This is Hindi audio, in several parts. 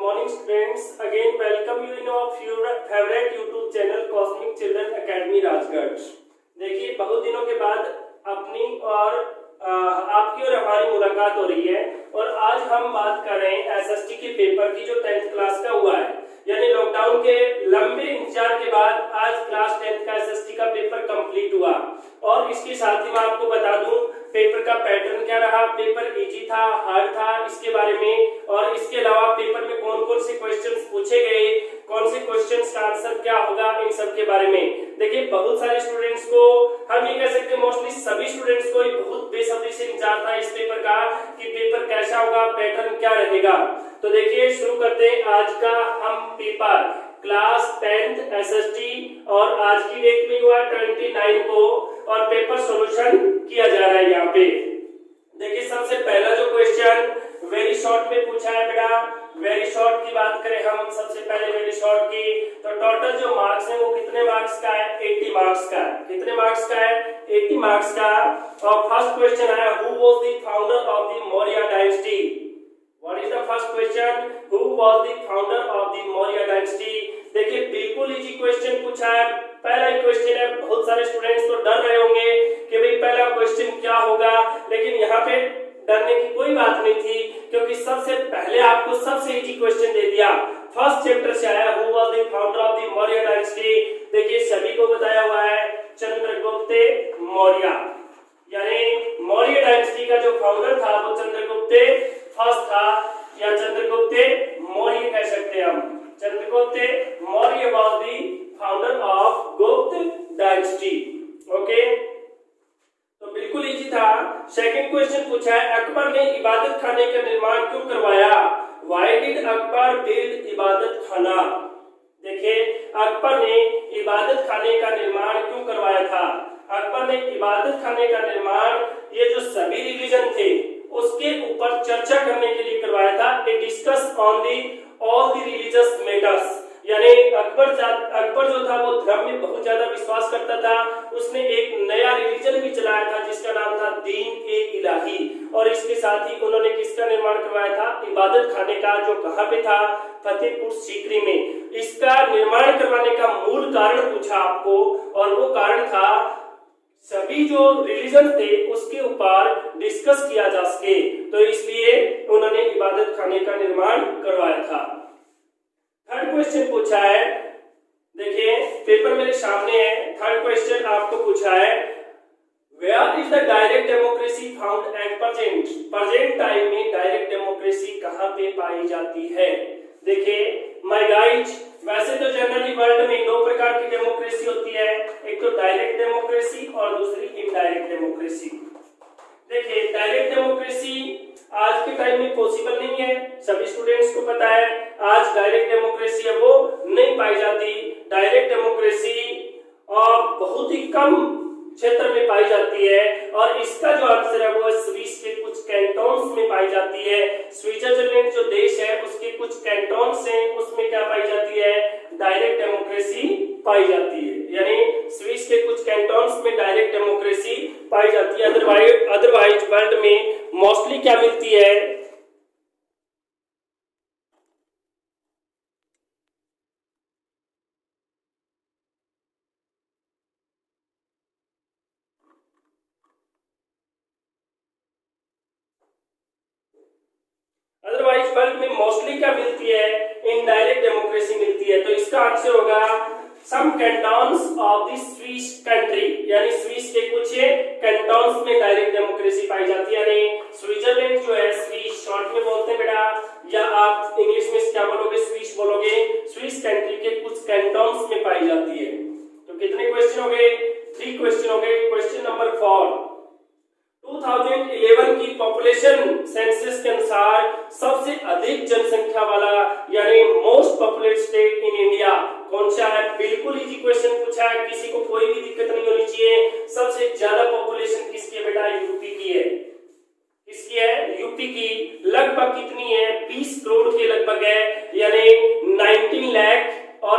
morning students. Again welcome you in our favorite YouTube channel Cosmic Children Academy Rajgarh. देखिए बहुत दिनों के बाद अपनी और आपकी और हमारी मुलाकात हो रही है और आज हम बात कर रहे हैं एसएसटी के पेपर की जो 10th क्लास का हुआ है, यानी लॉकडाउन के लंबे इंतजार के बाद आज क्लास 10th का एसएसटी का पेपर कंप्लीट हुआ। और इसके साथ ही मैं आपको बता दूं पेपर का पैटर्न क्या रहा, पेपर इजी था हार्ड था इसके बारे में, और इसके अलावा पेपर में कौन कौन से क्वेश्चंस पूछे गए, कौन से क्वेश्चंस का आंसर क्या होगा, इन सब के बारे में। देखिए बहुत सारे स्टूडेंट्स को, हम ये कह सकते हैं मोस्टली सभी स्टूडेंट्स को बहुत बेसब्री से इंतजार था इस पेपर का कि पेपर कैसा होगा, पैटर्न क्या रहेगा। तो देखिए शुरू करते हैं आज का हम पेपर क्लास 10th एसएसटी, और आज की डेट में हुआ 29 को, और पेपर सॉल्यूशन किया जा रहा है यहाँ पे। देखिए सबसे पहला जो क्वेश्चन वेरी शॉर्ट में पूछा है बेटा, वेरी शॉर्ट की बात करें हम सबसे पहले वेरी शॉर्ट की, तो टोटल जो मार्क्स है वो कितने मार्क्स का है, 80 मार्क्स का है। कितने मार्क्स का है, 80 मार्क्स का। और फर्स्ट क्वेश्चन आया who was the founder of the Maurya dynasty. What is the first question, who was the founder of the Maurya dynasty. देखिए बिल्कुल इजी क्वेश्चन पूछा है, पहला ही क्वेश्चन है। बहुत सारे स्टूडेंट्स तो डर रहे होंगे कि भाई पहला क्वेश्चन क्या होगा, लेकिन यहाँ पे डरने की कोई बात नहीं थी क्योंकि सबसे पहले आपको सबसे इजी क्वेश्चन दे दिया। फर्स्ट चैप्टर से आया who was the founder of the Maurya dynasty. देखिए सभी को बताया हुआ है चंद्रगुप्त मौर्य, यानी मौर्य डायनेस्टी का जो फाउंडर था वो चंद्रगुप्त फर्स्ट था, या चंद्रगुप्त मौर्य कह सकते हैं हम। Chandragupta Maurya was the founder of गुप्त डायनेस्टी। ओके, तो बिल्कुल इजी था। सेकंड क्वेश्चन पूछा है अकबर ने इबादत खाने का निर्माण क्यों करवाया। व्हाई डिड अकबर बिल्ड इबादत खाना। देखिए अकबर ने इबादत खाने का निर्माण क्यों करवाया था। अकबर ने इबादत खाने का निर्माण ये जो सभी रिलीजन थे उसके ऊपर चर्चा करने के लिए करवाया था। A discuss on the all the religious matters, यानी अकबर जो था वो धर्म में बहुत ज्यादा विश्वास करता था। उसने एक नया रिलीजन भी चलाया था जिसका नाम था दीन ए इलाही, और इसके साथ ही उन्होंने किसका निर्माण करवाया था, इबादत खाने का, जो कहां पे था, फतेहपुर सीकरी में। इसका निर्माण करवाने का मूल कारण पूछा आपको, और वो कारण था सभी जो रिलीजन थे उसके ऊपर डिस्कस किया जा सके, तो इसलिए उन्होंने इबादत खाने का निर्माण करवाया था। थर्ड क्वेश्चन पूछा है, देखिए पेपर मेरे सामने है। थर्ड क्वेश्चन आपको पूछा है where is the direct democracy found at present. Present time में डायरेक्ट डेमोक्रेसी कहां पे पाई जाती है। देखिए माय गाइज, वैसे तो जनरली वर्ल्ड में दो प्रकार की डेमोक्रेसी होती है, एक तो डायरेक्ट डेमोक्रेसी और दूसरी इनडायरेक्ट डेमोक्रेसी। देखिए डायरेक्ट डेमोक्रेसी आज के टाइम में पॉसिबल नहीं है, सभी स्टूडेंट्स को पता है। आज डायरेक्ट डेमोक्रेसी है वो नहीं पाई जाती। डायरेक्ट डेमोक्रेसी बहुत ही कम क्षेत्र में पाई जाती है, और इसका जो आंसर है वो स्विस के कुछ कैंटोन्स में पाई जाती है। स्विट्जरलैंड जो देश है उसके कुछ कैंटोन्स हैं, उसमें क्या पाई जाती है, डायरेक्ट डेमोक्रेसी पाई जाती है। यानी स्विस के कुछ कैंटोन्स में डायरेक्ट डेमोक्रेसी पाई जाती है। अदरवाइज वर्ल्ड में मोस्टली क्या मिलती है, अदरवाइज वर्ल्ड में मोस्टली क्या मिलती है, इनडायरेक्ट डेमोक्रेसी मिलती है। तो इसका आंसर होगा सम कैंटोन्स ऑफ द स्विस कंट्री, यानी स्विस के कुछ कैंटोन्स में डायरेक्ट डेमोक्रेसी पाई जाती है। यानी स्विट्जरलैंड जो है स्विस शॉर्ट में बोलते हैं बेटा, या आप इंग्लिश में क्या बोलोगे, स्विस बोलोगे। स्विस कंट्री के कुछ कैंटोन्स में पाई जाती है। तो कितने क्वेश्चन हो गए, 3 क्वेश्चन हो गए। क्वेश्चन नंबर 4, 2011 की पॉपुलेशन सेंसस के अनुसार सबसे अधिक जनसंख्या वाला यानी most populated state in India कौन सा है। बिल्कुल इजी क्वेश्चन पूछा है, किसी को कोई भी दिक्कत नहीं होनी चाहिए। सबसे ज्यादा पॉपुलेशन किसकी है बेटा, यूपी की है। किसकी है, यूपी की। लगभग कितनी है, 20 करोड़ के लगभग है, यानी 19 लाख और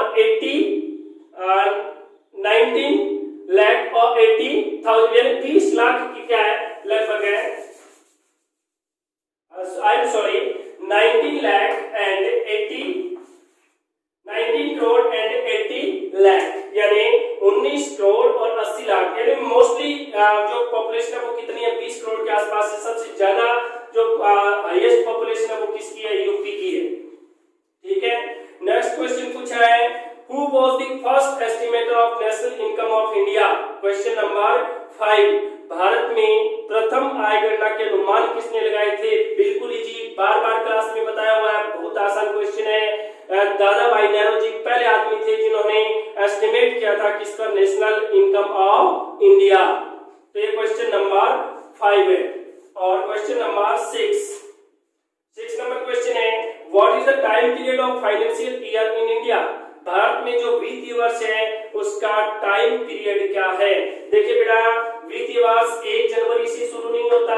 80,000 यानी 20 लाख की क्या है, लगभग है। I am sorry 19 lakh and 80 crore और 80 लाख, यानी मोस्टली जो पॉपुलेशन है वो कितनी है, 20 करोड़ के आसपास है। सबसे ज्यादा जो हाईएस्ट पॉपुलेशन है वो किसकी है, यूपी की है। ठीक है, नेक्स्ट क्वेश्चन पूछा है, who was the first estimator of national income of India. Question number 5, Bharat में प्रथम आय गणना के अनुमान किसने लगाए थे। बिल्कुल इजी, बार बार क्लास में बताया हुआ है, बहुत आसान क्वेश्चन है। दादा भाई नौरोजी पहले आदमी थे जिन्होंने एस्टिमेट किया था किसका, नेशनल इनकम ऑफ इंडिया। तो ये क्वेश्चन नंबर 5 है। और क्वेश्चन नंबर 6 नंबर क्वेश्चन है, what is the time period of financial year in India. Bharat में जो वित्तीय वर्ष है उसका टाइम पीरियड क्या है। देखिए बेटा, वित्तीय वर्ष 1 जनवरी से शुरू नहीं होता,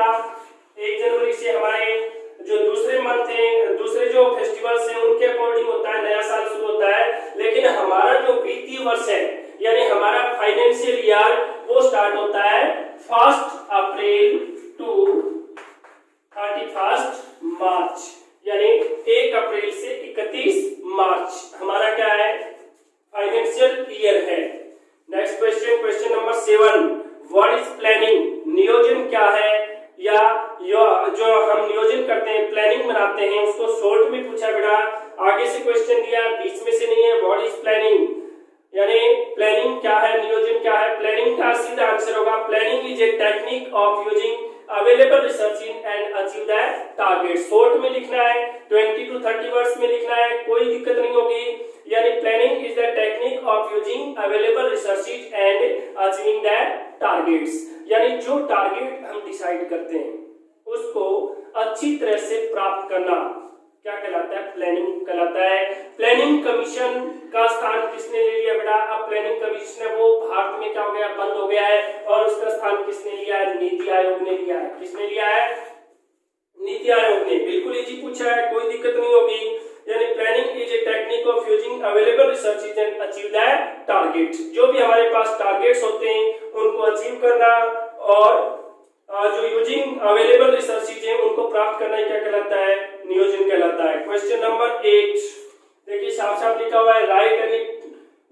1 जनवरी से हमारे जो दूसरे मंथ है, दूसरे जो फेस्टिवल्स हैं उनके अकॉर्डिंग होता है, नया साल शुरू होता है। लेकिन हमारा जो वित्तीय वर्ष है यानी हमारा फाइनेंशियल ईयर वो स्टार्ट होता है 1 अप्रैल टू 31 मार्च, यानी 1 अप्रैल से 31 मार्च हमारा क्या है, फाइनेंशियल ईयर है। Next question, question number 7, what is planning. नियोजन क्या है, या जो हम नियोजन करते हैं, प्लानिंग बनाते हैं, उसको शॉर्ट में पूछा बेटा। आगे से क्वेश्चन दिया, बीच में से नहीं है। व्हाट इज प्लानिंग, यानी प्लानिंग क्या है, नियोजन क्या है। प्लानिंग का सीधा आंसर होगा, planning is a technique of using available research and achieve the target. Short में लिखना है, 20 to 30 वर्ड्स में लिखना है, कोई दिक्कत नहीं होगी। यानी planning is the technique of using available research and achieving the targets, यानी जो टारगेट हम डिसाइड करते हैं उसको अच्छी तरह से प्राप्त करना क्या कहलाता है, प्लानिंग कहलाता है। प्लानिंग कमीशन का स्थान किसने ले लिया बेटा। अब प्लानिंग कमीशन है वो भारत में क्या हो गया, बंद हो गया है, और उसका स्थान किसने लिया है, नीति आयोग ने लिया है। किसने लिया है, नीति आयोग ने। बिल्कुल इजी पूछा है, कोई दिक्कत नहीं होगी। यानी planning is a technique of using available resources and achieve the target. जो भी हमारे पास टारगेट्स होते हैं उनको अचीव करना और जो यूजिंग अवेलेबल रिसोर्सेज है उनको प्राप्त करना क्या कहलाता है, नियोजन कहलाता है। क्वेश्चन नंबर 8, देखिए साफ साफ लिखा हुआ है, write any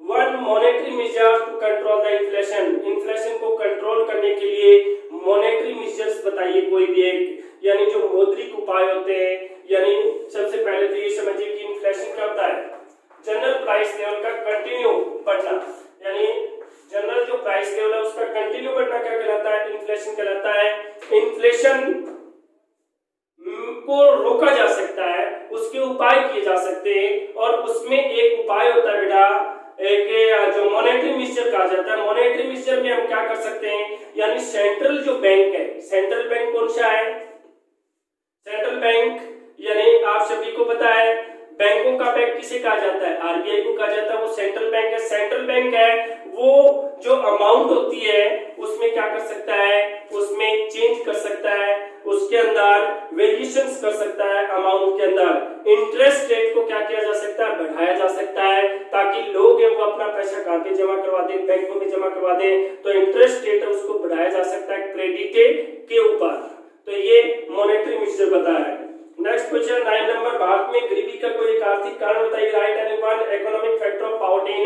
one monetary measure to control the inflation. Inflation को कंट्रोल करने के लिए मॉनेटरी मेजर्स बताइए कोई भी एक, यानी जो मौद्रिक उपाय होते हैं। यानी सबसे पहले तो ये समझिए कि इन्फ्लेशन क्या होता है, जनरल प्राइस लेवल का कंटिन्यू बढ़ना, यानी जनरल जो प्राइस लेवल है उसका कंटिन्यू बढ़ना क्या कहलाता है, इन्फ्लेशन कहलाता है। इन्फ्लेशन को रोका जा सकता है, उसके उपाय किए जा सकते हैं, और उसमें एक उपाय होता है बेटा, एक जो मॉनेटरी मिक्सचर कहा जाता है। मॉनेटरी मिक्सचर में हम क्या कर सकते हैं, यानी सेंट्रल जो बैंक है, सेंट्रल बैंक कौन सा है, सेंट्रल बैंक, यानी आप सभी को पता है बैंकों का बैंक किसे कहा जाता है, आरबीआई को कहा जाता है, वो सेंट्रल बैंक है। सेंट्रल बैंक है वो जो अमाउंट होती है उसमें क्या कर सकता है, उसमें चेंज कर सकता है, उसके अंदर वेरिएशंस कर सकता है, अमाउंट के अंदर इंटरेस्ट रेट को क्या किया जा सकता है, बढ़ाया जा सकता है, ताकि लोग हैं वो अपना पैसा कहां पे जमा करवा दें, बैंकों में जमा करवा दें। तो इंटरेस्ट रेट है उसको बढ़ाया जा सकता है क्रेडिट के ऊपर। तो ये मॉनेटरी मिक्सचर बताया है। नेक्स्ट क्वेश्चन 9 नंबर, भारत में गरीबी का कोई एक आर्थिक कारण बताइए। Write any one economic factor of poverty in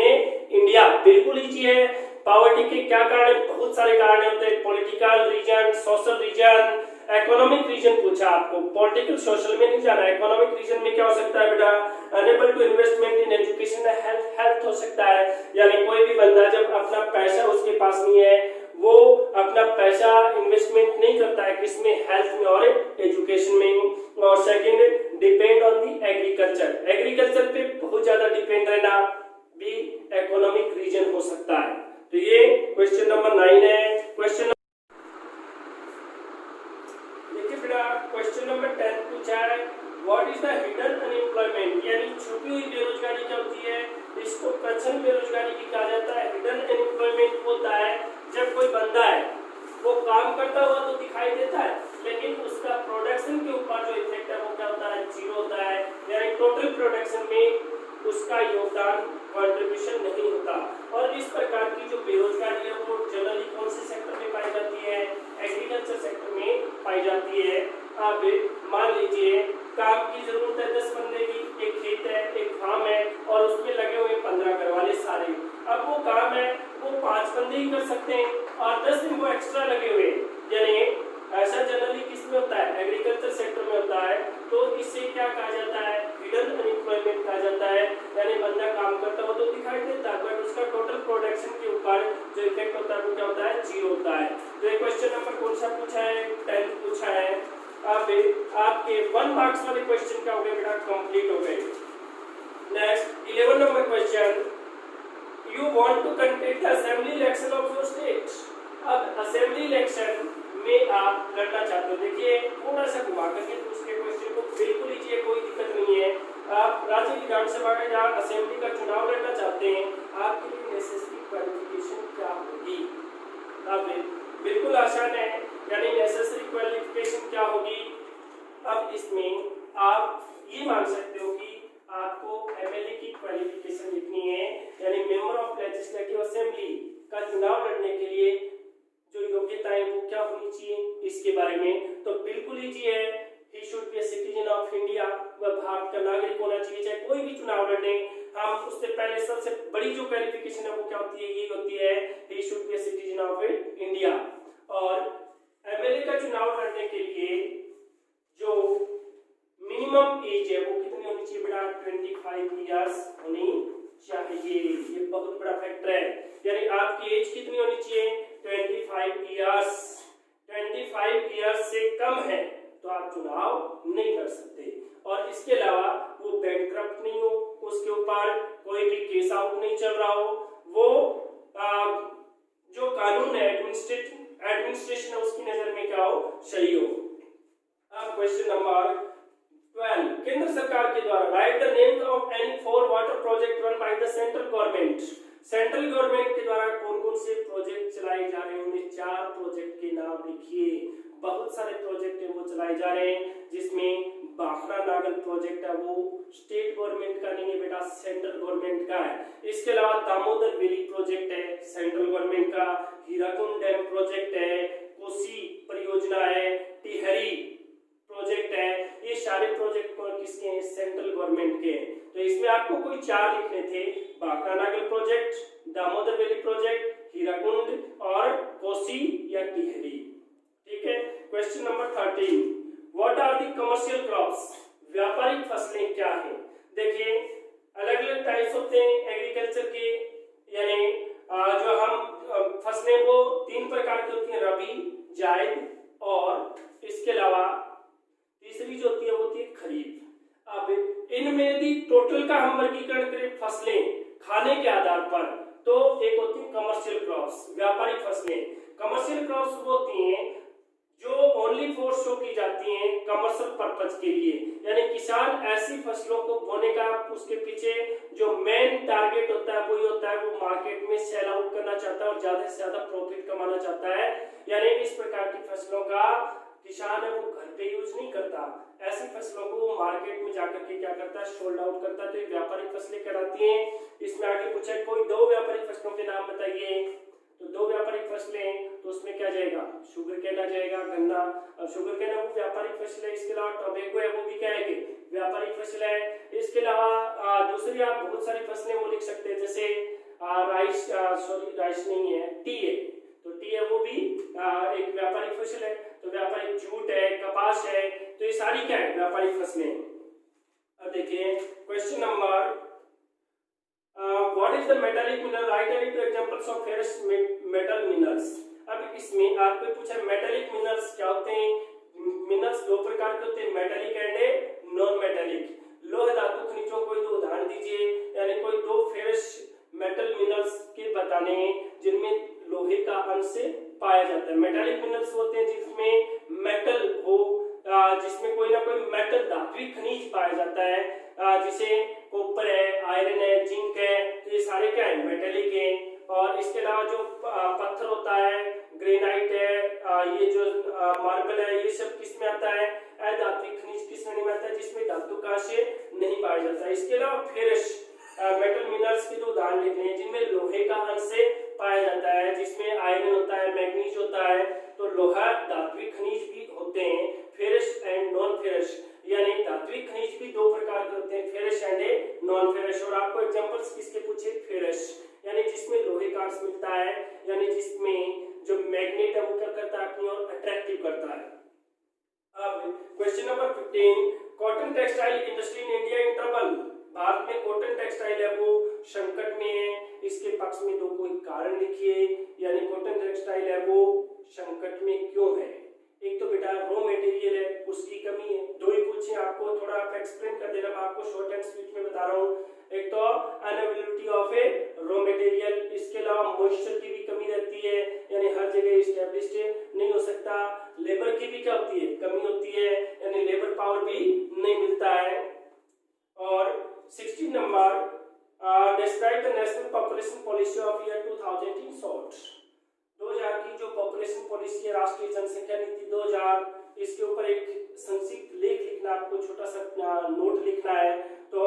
India. बिल्कुल इजी है, पॉवर्टी के क्या कारण है, बहुत सारे कारण होते हैं, political reason, social reason, economic reason पूछा आपको, पॉलिटिकल सोशल में नहीं जाना। इकोनॉमिक रीजन में क्या हो सकता है बेटा, enable to investment in education and health हो सकता है, यानी कोई भी बंदा जब अपना पैसा उसके पास नहीं है वो अपना पैसा इन्वेस्टमेंट नहीं करता है, किसमें, हेल्थ में और एजुकेशन में। और second, depend on the agriculture, agriculture पे बहुत ज्यादा डिपेंड रहना भी इकोनॉमिक रीजन हो सकता है। तो ये क्वेश्चन नंबर 9 है। क्वेश्चन देखिए बेटा, क्वेश्चन नंबर 10 पूछा है, what is the hidden unemployment, यानी छुपी हुई बेरोजगारी क्या होती है, इसको प्रच्छन्न बेरोजगारी भी कहा जाता है। हिडन अनएम्प्लॉयमेंट होता है जब कोई बंदा है वो काम करता हुआ तो दिखाई देता है, लेकिन उसका प्रोडक्शन के ऊपर जो इफेक्ट है वो क्या होता है, जीरो होता है, यानी टोटल प्रोडक्शन में उसका योगदान, कंट्रीब्यूशन नहीं होता। और इस प्रकार की जो बेरोजगारी है वो जनरली कौन से सेक्टर में पाई जाती है, एग्रीकल्चर सेक्टर में पाई जाती है। अब मान लीजिए काम की जरूरत है 10 बंदे की, एक खेत है, एक फार्म है, और उसमें लगे हुए 15 घर वाले सारे। अब वो काम है वो 5 नाशबंदी कर सकते हैं, और 10 दिन वो एक्स्ट्रा लगे हुए, यानी ऐसा जनरली किस में होता है, एग्रीकल्चर सेक्टर में होता है, तो इससे क्या कहा जाता है, हिडन अनएम्प्लॉयमेंट कहा जाता है, यानी बंदा काम करता हो तो दिखाई देता है बट उसका टोटल प्रोडक्शन के ऊपर जो इफेक्ट होता है वो क्या होता है, जीरो होता है। तो ये क्वेश्चन नंबर कौन सा पूछा है, 10th पूछा है। अब आपके 1 मार्क्स वाले क्वेश्चन क्या हो गए बेटा, कंप्लीट हो गए। Next 11 number question, you want to contest the assembly election of your state. अब असेंबली इलेक्शन में आप लड़ना चाहते हो, देखिए थोड़ा सा घुमा करके उसके क्वेश्चन को बिल्कुल लीजिए, कोई दिक्कत नहीं है। आप राज्य विधानसभा का या असेंबली का चुनाव लड़ना चाहते हैं, आपके लिए नेसेसरी क्वालिफिकेशन क्या होगी। अब बिल्कुल आसान है, यानी नेसेसरी क्वालिफिकेशन क्या होगी। अब इसमें आप ये मान सकते हो कि आपको एमएलए की क्वालिफिकेशन लिखनी है, यानी मेंबर ऑफ लेजिस्लेटिव असेंबली का चुनाव लड़ने के लिए जो योग्यताएं वो क्या होनी चाहिए, इसके बारे में तो बिल्कुल इजी है। He should be a citizen of India, वह भारत का नागरिक होना चाहिए। चाहे कोई भी चुनाव लड़े, हम उससे पहले सबसे बड़ी जो क्वालिफिकेशन है वो क्या होती है, ये होती है he should be a citizen of India. और एमएलए का चुनाव लड़ने के लिए जो मिनिमम एज है वो कितनी होनी चाहिए बेटा, 25 इयर्स होनी चाहिए। ये बहुत बड़ा फैक्टर है, यानी आपकी एज कितनी होनी चाहिए, 25 इयर्स। 25 इयर्स से कम है तो आप चुनाव नहीं लड़ सकते। और इसके अलावा वो बैंकक्रप्ट नहीं हो, उसके ऊपर कोई भी केस आउट नहीं चल रहा हो, वो जो कानून है एडमिनिस्ट्रेशन है उसकी नजर में क्या हो, सही हो। अब क्वेश्चन नंबर 12, केंद्र सरकार के द्वारा right the names of any 4 water project run by the central government. Central government के द्वारा कौन कौन से प्रोजेक्ट चलाए जा रहे हैं, उन्हें 4 प्रोजेक्ट के नाम लिखिए। बहुत सारे प्रोजेक्ट हैं वो चलाए जा रहे हैं, जिसमें बाखरा नागल प्रोजेक्ट है वो स्टेट गवर्नमेंट का नहीं है बेटा, सेंट्रल गवर्नमेंट का है। इसके अलावा दामोदर वैली प्रोजेक्ट है सेंट्रल गवर्नमेंट का, हीराकुंड डैम प्रोजेक्ट है, कोसी परियोजना है, टिहरी प्रोजेक्ट है। ये सारे प्रोजेक्ट किसके हैं, सेंट्रल गवर्नमेंट के। तो इसमें आपको कोई 4 लिखने थे, Bhakra Nangal project, Damodar valley project, Hirakud और कोसी या टिहरी। ठीक है। Question number 13, what are the commercial crops. व्यापारिक फसलें क्या हैं। देखिए अलग अलग टाइप्स होते हैं एग्रीकल्चर के, यानी जो हम फसलें वो 3 प्रकार की होती हैं, रबी, जायद और इसके अलावा तीसरी जो होती है वो होती है खरीफ। अब इनमें यदि टोटल का हम वर्गीकरण करें फसलें खाने के आधार पर, तो एक होती है कमर्शियल क्रॉप्स, व्यापारिक फसलें। कमर्शियल क्रॉप्स वो होती हैं जो ओनली फॉर शो की जाती हैं कमर्शियल पर्पज के लिए, यानी किसान ऐसी फसलों को बोने का उसके पीछे जो मेन टारगेट होता है वही होता है, वो मार्केट में सेल आउट करना चाहता है और ज्यादा से ज्यादा प्रॉफिट कमाना चाहता है। यानी इस प्रकार की फसलों का किसान है वो घर पे यूज नहीं करता, ऐसी फसलों को वो मार्केट में जाकर के क्या करता है, सोल्ड आउट करता है। तो ये व्यापारिक फसलें कहलाती हैं। इसमें आगे पूछा है कोई 2 व्यापारिक फसलों के नाम बताइए, तो 2 व्यापारिक फसलें, तो उसमें क्या जाएगा, शुगर केन आ जाएगा, गन्ना। अब शुगर केन है वो व्यापारिक फसल है, इसके अलावा टोबैको है वो भी क्या है व्यापारिक फसल है। इसके अलावा दूसरी आप बहुत सारी फसलें वो लिख सकते हैं, जैसे राइस नहीं है, टी है, तो टी है वो भी एक व्यापारिक फसल है। तो व्यापारिक जूट है, कपास है, तो ये सारी क्या है व्यापारिक फसलें। अब देखिए question number what is the metallic mineral, right any 2 examples of ferrous metal minerals. अब इसमें आपको पूछा मेटालिक मिनरल्स क्या होते हैं। मिनरल्स 2 प्रकार के होते हैं, मेटालिक एंड नॉन मेटालिक। लोह धातु खनिजों को 2 उदाहरण दीजिए, यानी कोई 2 फेरस मेटल मिनरल्स के बताने जिनमें लोहे का अंश पाया जाता है। मेटालिक मिनरल्स होते हैं जिसमें मेटल हो, जिसमें कोई ना कोई मेटल धात्विक खनिज पाया जाता है, जिसे कॉपर है, आयरन है, जिंक है, तो ये सारे क्या है मेटालिक है। और इसके अलावा जो पत्थर होता है, ग्रेनाइट है, ये जो मार्बल है, ये सब किस में आता है, अधात्विक खनिज की श्रेणी में आता है, जिसमें धातु का अंश नहीं पाया जाता है। इसके अलावा फेरस मेटल मिनरल्स के 2 उदाहरण लिखने हैं जिनमें लोहे का अंश पाया जाता है, जिसमें आयरन होता है, मैग्नीज होता है। तो लोहा धात्विक खनिज भी होते हैं, फेरस एंड नॉन फेरस, यानी धात्विक खनिज भी 2 प्रकार के होते हैं, फेरस एंड नॉन फेरस। और आपको एग्जांपल्स किसके पूछे, फेरस यानी जिसमें लोहे का चांस मिलता है, यानी जिसमें जो मैग्नेट है वो क्या करता है, अपनी ओर अट्रैक्टिव करता है। अब question number 15, cotton textile industry in India in trouble. Bharat में कॉटन टेक्सटाइल है वो संकट में है, इसके पक्ष में दो कोई कारण लिखिए, यानी कॉटन टेक्सटाइल है वो संकट में क्यों है। एक तो बेटा रॉ मटेरियल है उसकी कमी है, दो ही पूछे आपको, थोड़ा आप एक्सप्लेन कर देना, मैं आपको शॉर्ट एंड स्वीट में बता रहा हूँ। एक तो unavailability of A raw material, इसके अलावा मॉइस्चर की भी कमी रहती है, यानी हर जगह एस्टैब्लिश्ड नहीं हो सकता। लेबर की भी क्या होती है, कमी होती है, यानी लेबर पावर भी नहीं मिलता है। और 16 number, describe the national population policy of year 2000 in short. 2000 की जो पॉपुलेशन पॉलिसी है, राष्ट्रीय जनसंख्या नीति 2000, इसके ऊपर एक संक्षिप्त लेख लिखना, आपको छोटा सा नोट लिखना है। तो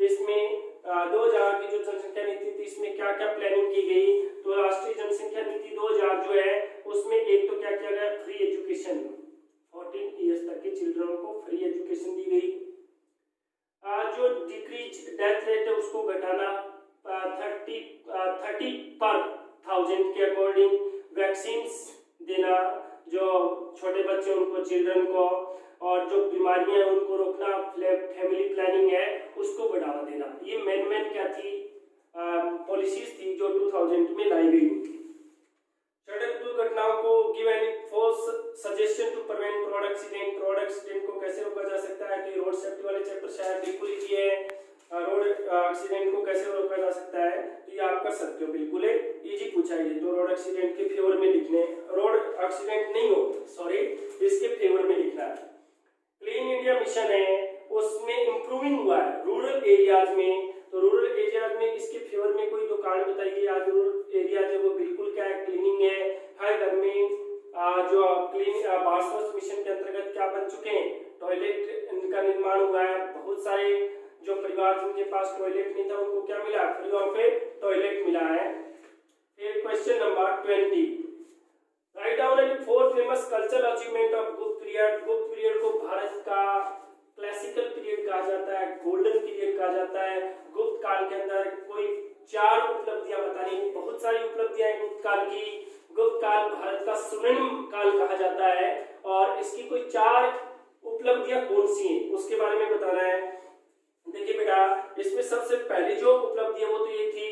इसमें 2000 की जो जनसंख्या नीति थी, इसमें क्या क्या प्लानिंग की गई, तो राष्ट्रीय जनसंख्या नीति 2000 जो है उसमें एक तो क्या किया गया, फ्री एजुकेशन, 14 ईयर्स तक के चिल्ड्रन को फ्री एजुकेशन दी गई। जो डिक्रीज डेथ रेट है उसको घटाना, 30 पर 1000 के अकॉर्डिंग, वैक्सीन्स देना जो छोटे बच्चे उनको, चिल्ड्रन को, और जो बीमारियां हैं उनको रोकना, फैमिली प्लानिंग है उसको बढ़ावा देना। ये मेन क्या थी, पॉलिसीज थी जो 2000 में लाई गई। सड़क दुर्घटनाओं को give any false suggestion to prevent road accident. Road accident को कैसे रोका जा सकता है, कि रोड सेफ्टी वाले चैप्टर शायद बिल्कुल ही है, रोड एक्सीडेंट को कैसे रोका जा सकता है, तो ये आप कर सकते हो, बिल्कुल इजी पूछा है। तो रोड एक्सीडेंट के फेवर में लिखने, रोड एक्सीडेंट नहीं हो, सॉरी, इसके फेवर में लिखना है। क्लीन इंडिया मिशन है उसमें इंप्रूविंग हुआ है रूरल एरियाज में, तो रूरल एरियाज में इसके फेवर में कोई दुकान बताइए। आज रूरल एरिया जो वो बिल्कुल क्या है, क्लीनिंग है, हर घर में जो क्लीन भारत स्वच्छ मिशन के अंतर्गत क्या बन चुके हैं, टॉयलेट का निर्माण हुआ है। बहुत सारे जो परिवार जिनके पास टॉयलेट नहीं था उनको क्या मिला, फ्री ऑफ टॉयलेट मिला है। फिर question number 20, write down any 4 famous cultural achievement of गुप्त पीरियड। गुप्त पीरियड को भारत का क्लासिकल पीरियड कहा जाता है, गोल्डन पीरियड कहा जाता है। गुप्त काल के अंदर कोई 4 उपलब्धियां बतानी, बहुत सारी उपलब्धियां हैं गुप्त काल की। गुप्त काल भारत का स्वर्णिम काल कहा जाता है, और इसकी कोई 4 उपलब्धियां कौन सी हैं उसके बारे में बताना है। देखिए बेटा, इसमें सबसे पहली जो उपलब्धि है वो तो ये थी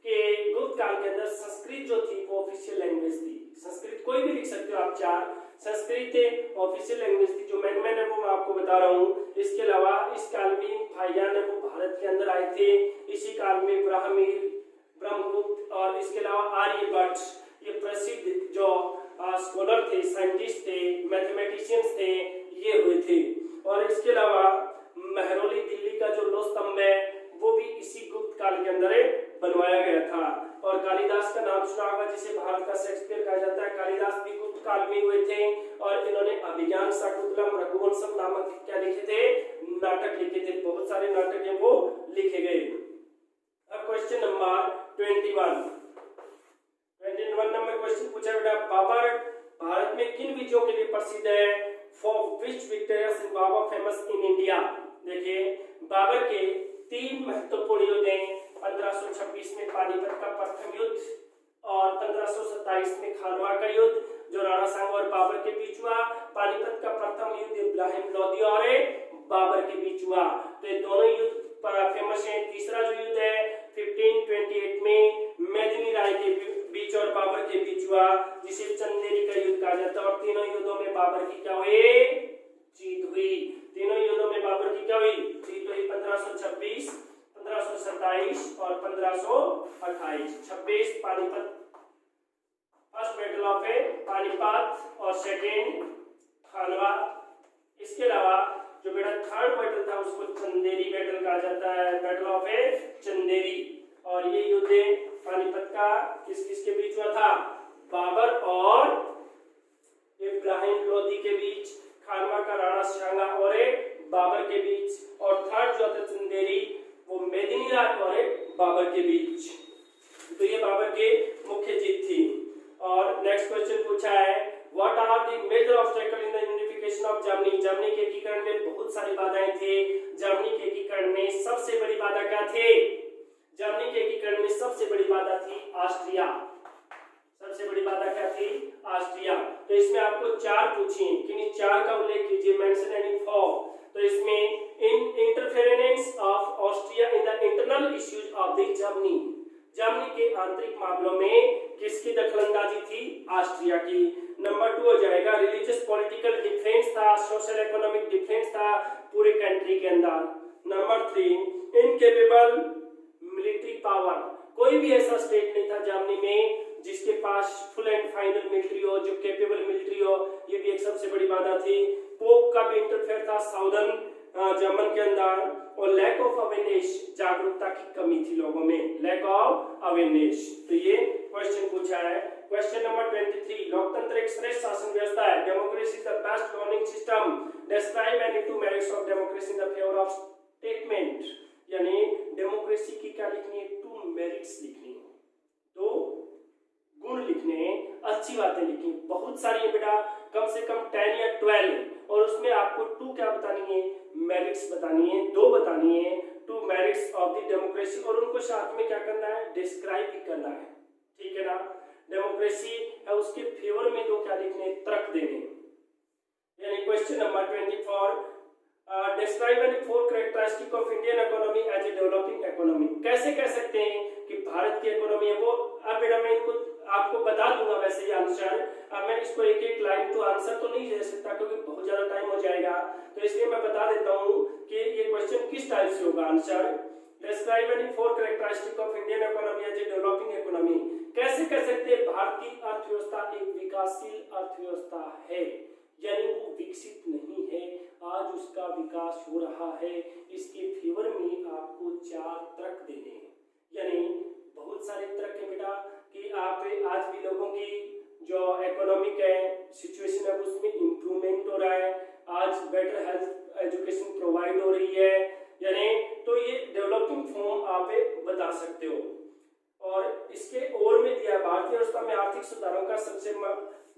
कि गुप्त काल के अंदर संस्कृत जो थी वो ऑफिशियल लैंग्वेज थी। संस्कृत कोई भी लिख सकते हो आप, 4 संस्कृत ऑफिशियल लैंग्वेज थी। जो मेन है वो मैं आपको बता रहा हूँ। इसके अलावा इस काल में फाहियान है वो भारत के अंदर आए थे। इसी काल में ब्राह्मीर, ब्रह्मगुप्त और इसके अलावा आर्यभट्ट, ये प्रसिद्ध जो स्कॉलर थे, साइंटिस्ट थे, मैथमेटिशियंस थे, ये हुए थे। और इसके अलावा महरौली दिल्ली का जो लौह स्तंभ है वो भी इसी गुप्त काल के अंदर बनवाया गया था। और कालिदास का नाम सुना होगा, जिसे भारत का शेक्सपियर कहा जाता है। कालिदास भी गुप्त काल में हुए थे, और इन्होंने अभिज्ञान शाकुंतलम, रघुवंशम नामक क्या लिखे थे, नाटक लिखे थे। बहुत सारे नाटक हैं वो लिखे गए। अब क्वेश्चन नंबर 21 नंबर क्वेश्चन पूछा बेटा, बाबर भारत में किन विजयों के लिए प्रसिद्ध है। For which victorious in Babur famous in India. देखिए, बाबर के 3 महत्वपूर्ण युद्ध हैं। 1526 में पानीपत का प्रथम युद्ध, और 1527 में खानवा का युद्ध जो राणा सांगा और बाबर के बीच हुआ। पानीपत का प्रथम युद्ध इब्राहिम लोदी और बाबर के बीच हुआ। तो ये दोनों युद्ध फेमस हैं। तीसरा जो युद्ध है 1528 में मेदिनी राय के बीच और बाबर के बीच हुआ, जिसे चंदेरी का युद्ध कहा जाता है। और तीनों युद्धों में बाबर की क्या हुई, जीत हुई। तीनों युद्धों में बाबर की क्या हुई, जीत हुई। 1526, 1527 और 1528। 26 Panipat, first battle of Panipat, और सेकेंड खानवा। इसके अलावा जो बेटा थर्ड बैटल था उसको चंदेरी बैटल कहा जाता है, बैटल ऑफ चंदेरी। और ये युद्ध पानीपत का किस किस के बीच हुआ था, बाबर और इब्राहिम लोदी के बीच। खानवा का राणा सांगा और बाबर के बीच। और थर्ड जो था चंदेरी, वो मेदिनी राय और बाबर के बीच। तो ये बाबर के मुख्य जीत थी। और नेक्स्ट क्वेश्चन पूछा है, what are the major obstacle in the unification of Germany. Germany के एकीकरण में बहुत सारी बाधाएं थी। जर्मनी के एकीकरण में सबसे बड़ी बाधा क्या थी, जर्मनी के एकीकरण में सबसे बड़ी बाधा थी ऑस्ट्रिया। चार पूछिए, किन्हीं चार का उल्लेख कीजिए, मेंशन एनी फोर। तो इसमें in interference of Austria in the internal issues of the Germany, Germany के आंतरिक मामलों में किसकी दखलंदाजी थी? ऑस्ट्रिया की। नंबर 2 हो जाएगा रिलीजियस पॉलिटिकल डिफरेंस था, सोशल इकोनॉमिक डिफरेंस था पूरे कंट्री के अंदर। नंबर 3 इनकेपेबल मिलिट्री पावर, कोई भी ऐसा स्टेट नहीं था जर्मनी में जिसके पास फुल एंड फाइनल मिलिट्री हो, जो कैपेबल मिलिट्री हो, ये भी एक सबसे बड़ी बाधा थी। पोप का भी इंटरफेयर था साउदर्न जर्मन के अंदर। और लैक ऑफ अवेयरनेस, जागरूकता की कमी थी लोगों में, लैक ऑफ अवेयरनेस। तो ये क्वेश्चन पूछा है। क्वेश्चन नंबर 23, लोकतंत्र एक श्रेष्ठ शासन व्यवस्था है, democracy is the best governing system, describe any two merits of democracy in the favour of statement. यानी डेमोक्रेसी की क्या लिखनी है? 2 मेरिट्स लिखनी है, 2 गुण लिखने हैं, अच्छी बातें लिखनी, बहुत सारी है बेटा, कम से कम 10 या 12, और उसमें आपको 2 क्या बतानी है? मेरिट्स बतानी है, 2 बतानी है, 2 मेरिट्स ऑफ द डेमोक्रेसी, और उनको साथ में क्या करना है? डिस्क्राइब भी करना है, ठीक है ना। डेमोक्रेसी है उसके फेवर में 2 क्या लिखने? तर्क देने। यानी question number 24, describe any 4 characteristic of Indian economy as a developing economy. कैसे कह सकते हैं कि भारत की इकोनॉमी है वो? अब बेटा मैं इनको आपको बता दूंगा वैसे ही आंसर, अब मैं इसको एक एक लाइन तो आंसर तो नहीं दे सकता क्योंकि बहुत ज्यादा टाइम हो जाएगा, तो इसलिए मैं बता देता हूँ कि ये क्वेश्चन किस टाइप से होगा answer. Describe any 4 characteristic of Indian economy as a developing economy. कैसे कह सकते हैं भारत की अर्थव्यवस्था एक विकासशील अर्थव्यवस्था है, यानी वो विकसित नहीं है, आज उसका विकास हो रहा है। इसके फेवर में आपको 4 तर्क देने हैं, यानी बहुत सारे तर्क है बेटा कि आप आज भी लोगों की जो इकोनॉमिक है सिचुएशन है उसमें इंप्रूवमेंट हो रहा है, आज बेटर हेल्थ एजुकेशन प्रोवाइड हो रही है, यानी तो ये डेवलपिंग फॉर्म आप बता सकते हो। और इसके और में दिया भारतीय अर्थव्यवस्था में आर्थिक सुधारों का सबसे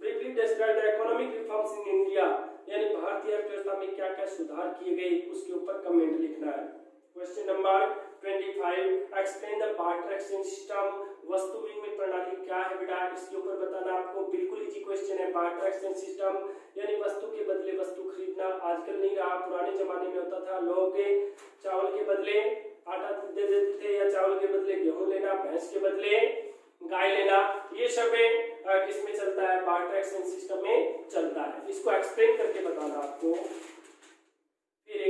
briefly describe the economic reforms in India, यानी भारतीय अर्थव्यवस्था में क्या क्या सुधार किए गए उसके ऊपर कमेंट लिखना है। Question number 25, explain the barter exchange system, वस्तु विनिमय प्रणाली क्या है बेटा? इसके ऊपर बताना आपको, बिल्कुल इजी क्वेश्चन है। बार्टर एक्सचेंज सिस्टम यानी वस्तु के बदले वस्तु खरीदना, आजकल नहीं रहा, पुराने जमाने में होता था, लोग चावल के बदले आटा दे देते थे या चावल के बदले गेहूं लेना, भैंस के बदले गाय लेना, ये सब किसमें चलता है? बार्टर एक्सचेंज सिस्टम में चलता है। इसको एक्सप्लेन करके बताना आपको। फिर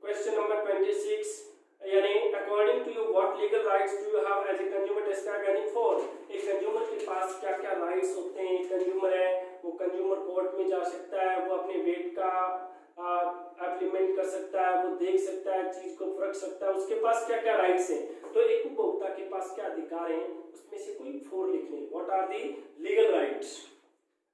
क्वेश्चन नंबर 26, यानी according to you what legal rights do you have as a consumer, describe any 4। एक कंज्यूमर के पास क्या क्या राइट्स होते हैं? कंज्यूमर है वो कंज्यूमर कोर्ट में जा सकता है, वो अपने वेट का एप्लीमेंट कर सकता है, वो देख सकता है, चीज को परख सकता है, उसके पास क्या क्या राइट्स हैं। तो एक उपभोक्ता के पास क्या अधिकार हैं, उसमें से कोई 4 लिखने, what are the legal rights.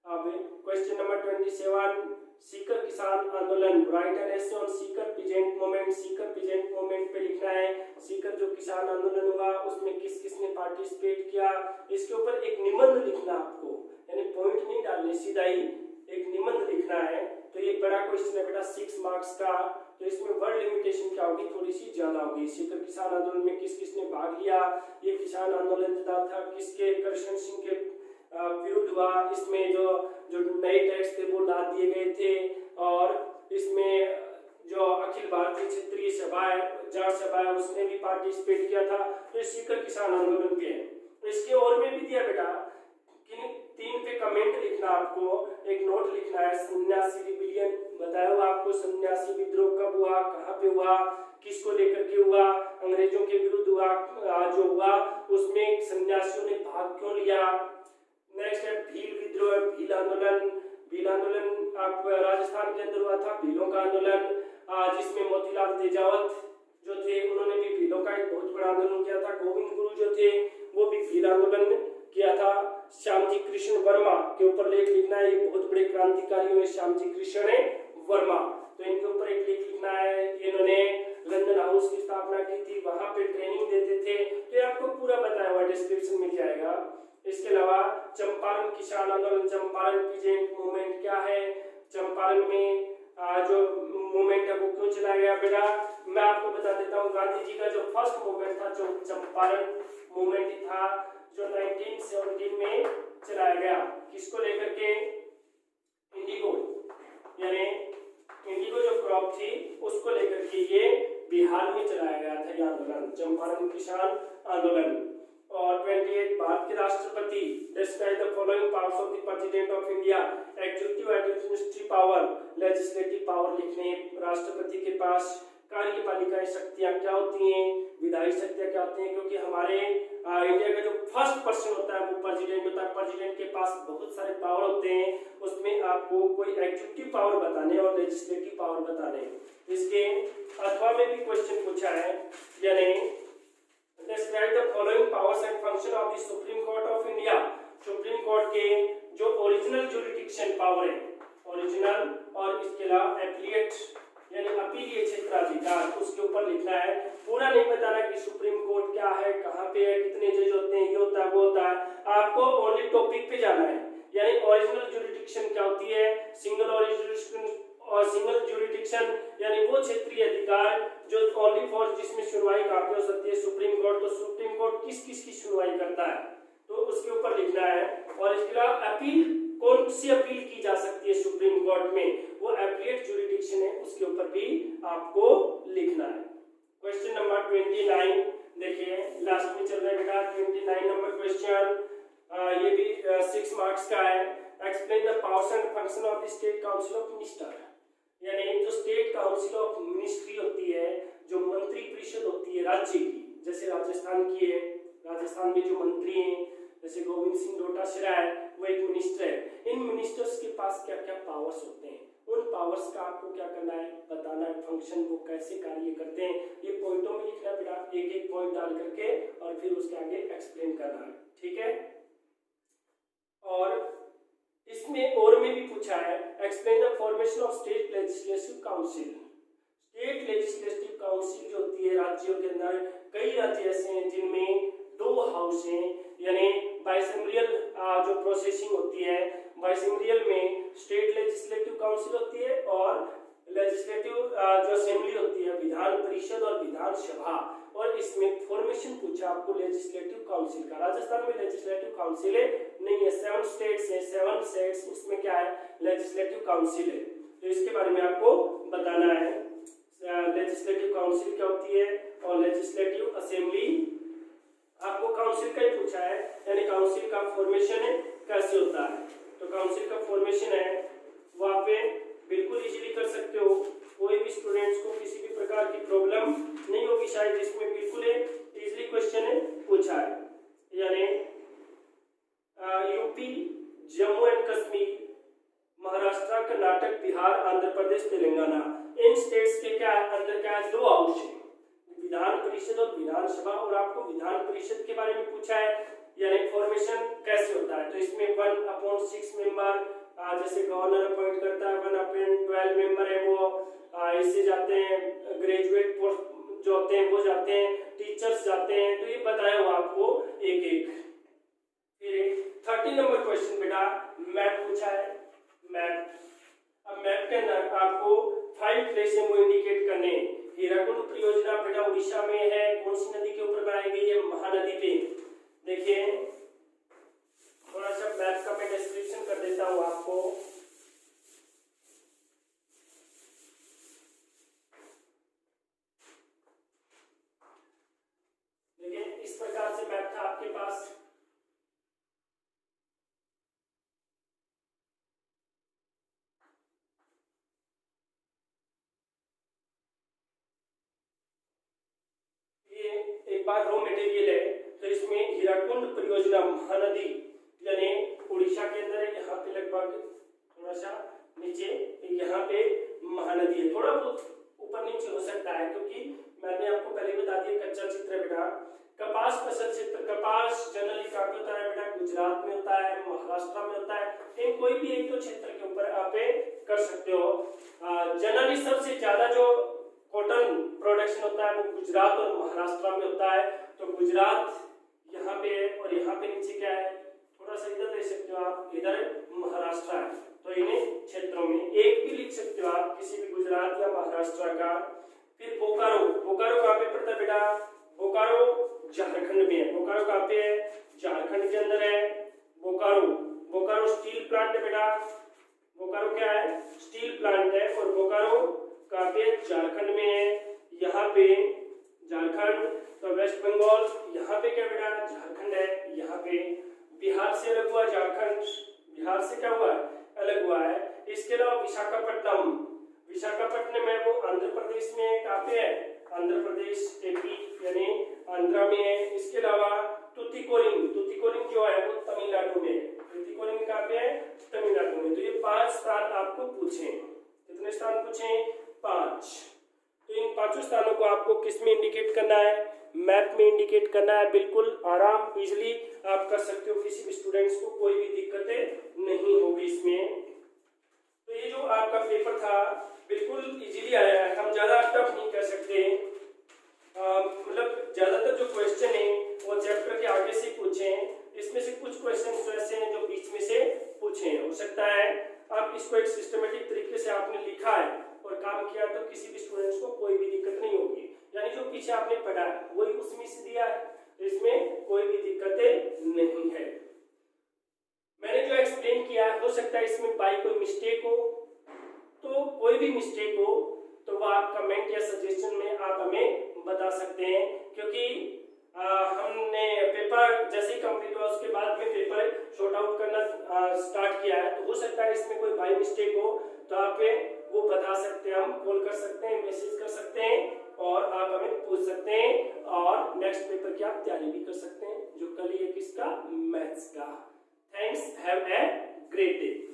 अब क्वेश्चन नंबर 27, सीकर किसान आंदोलन, write an essay on Sikar peasant movement. Sikar peasant movement पे लिखना है, सीकर जो किसान आंदोलन हुआ उसमें किस किसने पार्टिसिपेट किया, इसके ऊपर एक निबंध लिखना आपको, यानी पॉइंट नहीं डालने, सीधा ही एक निबंध लिखना है। तो ये बड़ा क्वेश्चन है बेटा 6 मार्क्स का, तो इसमें वर्ड लिमिटेशन क्या होगी? थोड़ी सी ज्यादा होगी। सीकर किसान आंदोलन में किस किसने भाग लिया, ये किसान आंदोलन था किसके, करशन सिंह के विरुद्ध हुआ, इसमें जो नए टैक्स थे वो ला दिए गए थे, और इसमें जो अखिल भारतीय क्षेत्रीय सभा है, जाट सभा है, उसने भी पार्टिसिपेट किया था। तो ये सीकर किसान आंदोलन के है। तो इसके और में भी दिया बेटा, किन 3 पे कमेंट लिखना आपको, एक नोट लिखना है। सन्यासी रिबिलियन बताया हुआ आपको, सन्यासी विद्रोह कब हुआ, कहाँ पे हुआ, किसको लेकर के हुआ, अंग्रेजों के विरुद्ध हुआ, जो हुआ उसमें सन्यासियों ने भाग क्यों लिया। नेक्स्ट है भील विद्रोह, भील आंदोलन। भील आंदोलन आप राजस्थान के अंदर हुआ था, भीलों का आंदोलन, जिसमें मोतीलाल तेजावत जो थे उन्होंने भी भीलों का एक बहुत बड़ा आंदोलन किया था। गोविंद गुरु जो थे वो भी भील आंदोलन किया था। श्यामजी कृष्ण वर्मा के ऊपर लेख लिखना है, ये बहुत बड़े क्रांतिकारी हुए श्यामजी कृष्ण वर्मा, तो इनके ऊपर एक लेख लिखना है। इन्होंने लंदन हाउस की स्थापना की थी, वहां पे ट्रेनिंग देते थे, तो ये आपको पूरा बताया हुआ डिस्क्रिप्शन मिल जाएगा। इसके अलावा चंपारण किसान आंदोलन, चंपारण पीजेंट मूवमेंट क्या है, चंपारण में जो मूवमेंट है वो क्यों चलाया गया बेटा, मैं आपको बता देता हूँ। गांधी जी का जो फर्स्ट मूवमेंट था जो चंपारण मूवमेंट था, जो 1917 में चलाया गया, किसको लेकर के, इंडिगो, यानी इंडिगो जो क्रॉप थी उसको लेकर के ये बिहार में चलाया गया था ये आंदोलन, चंपारण किसान आंदोलन। और 28 भारत के राष्ट्रपति describe the following powers of the president of India, executive, administrative power, legislative power लिखने। राष्ट्रपति के पास कार्यपालिका शक्तियां क्या होती हैं, विधायी शक्तियां क्या होती हैं, क्योंकि हमारे इंडिया का जो फर्स्ट पर्सन होता है वो प्रेसिडेंट होता है। प्रेसिडेंट के पास बहुत सारे पावर होते हैं, उसमें आपको कोई एग्जीक्यूटिव पावर बताने और लेजिस्लेटिव पावर बताने। इसके अथवा में भी क्वेश्चन पूछा है, यानी describe the following powers and function of the supreme court of India. Supreme court के जो ओरिजिनल जुरिडिक्शन पावर है, ओरिजिनल, और इसके अलावा एप्लीएट यानी अपीलीय क्षेत्राधिकार, उसके ऊपर लिखना है। पूरा नहीं बताना कि सुप्रीम कोर्ट क्या है, कहाँ पे है, कितने जज होते हैं, ये होता है वो होता है। आपको ओनली टॉपिक पे जाना है, यानी ओरिजिनल जुरिडिक्शन क्या होती है, सिंगल ओरिजिन और सिंगल जुरिडिक्शन यानी वो क्षेत्रीय अधिकार जो ओनली फॉर जिसमें सुनवाई कहाँ पे हो सकती है, सुप्रीम कोर्ट। तो सुप्रीम कोर्ट किस किस की सुनवाई करता है तो उसके ऊपर लिखना है। और इसके अलावा अपील, कौन सी अपील की जा सकती है सुप्रीम कोर्ट में, वो एप्लीएट जुरिडिक्शन है, उसके ऊपर भी आपको लिखना है। क्वेश्चन नंबर 29 देखिए, लास्ट में चल रहा है बेटा 29 नंबर क्वेश्चन, ये भी 6 मार्क्स का है। Explain the powers and function of the state council of minister, यानी जो स्टेट काउंसिल ऑफ मिनिस्ट्री होती है, जो मंत्री परिषद होती है राज्य की, जैसे राजस्थान की है, राजस्थान में जो मंत्री हैं जैसे गोविंद सिंह डोटासरा है, वो एक मिनिस्टर है। इन मिनिस्टर्स के पास क्या क्या पावर्स होते हैं, उन पावर्स का आपको क्या करना है, बताना है, फंक्शन वो कैसे कार्य करते हैं, ये पॉइंटों में लिखना बेटा, एक एक पॉइंट डाल करके और फिर उसके आगे एक्सप्लेन करना है, ठीक है। और इसमें और में भी पूछा है, explain the formation of state legislative council. State legislative council जो होती है राज्यों के अंदर, कई राज्य ऐसे हैं जिनमें 2 हाउस हैं, यानी बाइसेम्ब्रियल जो प्रोसेसिंग होती है, बाइसेम्ब्रियल में स्टेट लेजिस्लेटिव काउंसिल होती है और लेजिस्लेटिव जो असेंबली होती है, विधान परिषद और विधानसभा। और इसमें फॉर्मेशन पूछा आपको लेजिस्लेटिव काउंसिल का। राजस्थान में लेजिस्लेटिव काउंसिल है नहीं है, 7 स्टेट्स है, 7 स्टेट्स, उसमें क्या है, लेजिस्लेटिव काउंसिल है। तो इसके बारे में आपको बताना है, लेजिस्लेटिव काउंसिल क्या होती है और लेजिस्लेटिव असेंबली। आपको काउंसिल का ही पूछा है, यानी काउंसिल का फॉर्मेशन है कैसे होता है। तो काउंसिल का फॉर्मेशन है वो आप बिल्कुल इजीली कर सकते हो, कोई भी स्टूडेंट्स को किसी भी प्रकार की प्रॉब्लम नहीं होगी, शायद इसमें बिल्कुल इजीली क्वेश्चन है पूछा है। यानी UP, Jammu and Kashmir, Maharashtra, Karnataka, Bihar, Andhra Pradesh, Telangana, in states के क्या अंदर क्या है, 2 हाउस है, विधान परिषद और विधानसभा। और आपको विधान परिषद के बारे में पूछा है, यानी फॉर्मेशन कैसे होता है। तो इसमें 1/6 मेंबर, जैसे गवर्नर अपॉइंट करता है, 1/12 मेंबर है वो, इससे जाते हैं ग्रेजुएट जो होते हैं वो जाते हैं, टीचर्स जाते हैं। तो ये बताया हुआ आपको एक एक। फिर 30 नंबर क्वेश्चन बेटा मैप पूछा है, मैप। अब मैप के अंदर आपको 5 प्लेस है वो इंडिकेट करने। हीराकुंड परियोजना बेटा उड़ीसा में है, कौन सी नदी के ऊपर बनाई गई है, महानदी पे। देखिए थोड़ा सा मैप का मैं डिस्क्रिप्शन कर देता हूँ आपको। देखिए इस प्रकार से मैप था आपके पास। एक बार रॉ मटेरियल है, तो इसमें हीराकुंड परियोजना महानदी यानी उड़ीसा के अंदर है, यहाँ पे लगभग थोड़ा सा नीचे, यहाँ पे महानदी है, थोड़ा बहुत ऊपर नीचे हो सकता है क्योंकि मैंने आपको पहले बता दिया कच्चा चित्र है बेटा। कपास फसल क्षेत्र, कपास जनरली कहाँ पे होता है बेटा, गुजरात में होता है, महाराष्ट्र में होता है, इन कोई भी एक दो क्षेत्र के ऊपर आप कर सकते हो। जनरली सबसे ज्यादा जो कॉटन प्रोडक्शन होता है वो गुजरात और महाराष्ट्र में होता है। तो गुजरात यहाँ पे है और यहाँ पे नीचे क्या है, थोड़ा सा इधर देख सकते हो आप, इधर महाराष्ट्र है। तो इन्हें क्षेत्रों में एक भी लिख सकते हो आप, किसी भी गुजरात या महाराष्ट्र का। फिर बोकारो, बोकारो कहाँ पे पड़ता है बेटा, बोकारो झारखंड में है। बोकारो कहाँ पे है, झारखंड के अंदर है बोकारो। बोकारो स्टील प्लांट है बेटा, बोकारो क्या है, स्टील प्लांट है। और बोकारो कहाँ पे, झारखंड में है, यहाँ पे झारखंड। तो वेस्ट बंगाल यहाँ पे क्या बेटा, झारखंड है यहाँ पे। बिहार से अलग हुआ झारखंड, बिहार से क्या हुआ है, अलग हुआ है। इसके अलावा विशाखापट्टनम, विशाखापट्टनम है वो आंध्र प्रदेश में, कहाँ पे है, आंध्र प्रदेश एपी यानी आंध्रा में है। इसके अलावा तुतिकोरिन, तुतिकोरिन जो है वो तमिलनाडु में है। तुतिकोरिन कहाँ पे है, तमिलनाडु में। तो ये 5 स्थान आपको पूछे, कितने स्थान पूछे, 5। तो इन 5 स्थानों को आपको किस में इंडिकेट करना है, मैप में इंडिकेट करना है। बिल्कुल आराम इजिली आप कर सकते हो, किसी भी स्टूडेंट्स को कोई भी दिक्कतें नहीं होगी इसमें। तो ये जो आपका पेपर था बिल्कुल इजीली आया है, हम ज्यादा टफ नहीं कर सकते। मतलब ज्यादातर जो क्वेश्चन है वो चैप्टर के आगे से पूछे हैं, इसमें से कुछ क्वेश्चन ऐसे हैं जो बीच में से पूछे हैं। हो सकता है आप इसको एक सिस्टमेटिक तरीके से आपने लिखा है और काम किया तो किसी भी स्टूडेंट्स को कोई भी दिक्कत नहीं होगी, यानी जो पीछे आपने पढ़ा है वही उसमें से दिया है, तो इसमें कोई भी दिक्कतें नहीं है। मैंने जो एक्सप्लेन किया है, हो सकता है इसमें बाई कोई मिस्टेक हो, तो कोई भी मिस्टेक हो तो वह आप कमेंट या सजेशन में आप हमें बता सकते हैं। क्योंकि हमने पेपर जैसे ही कंप्लीट हुआ उसके बाद में पेपर शॉर्ट आउट करना स्टार्ट किया है, तो हो सकता है इसमें कोई बाई मिस्टेक हो तो आप वो बता सकते हैं, हम कॉल कर सकते हैं, मैसेज कर सकते हैं और आप हमें पूछ सकते हैं और नेक्स्ट पेपर की आप तैयारी भी कर सकते हैं, जो कल ये किसका, मैथ्स का। Thanks, have a great day.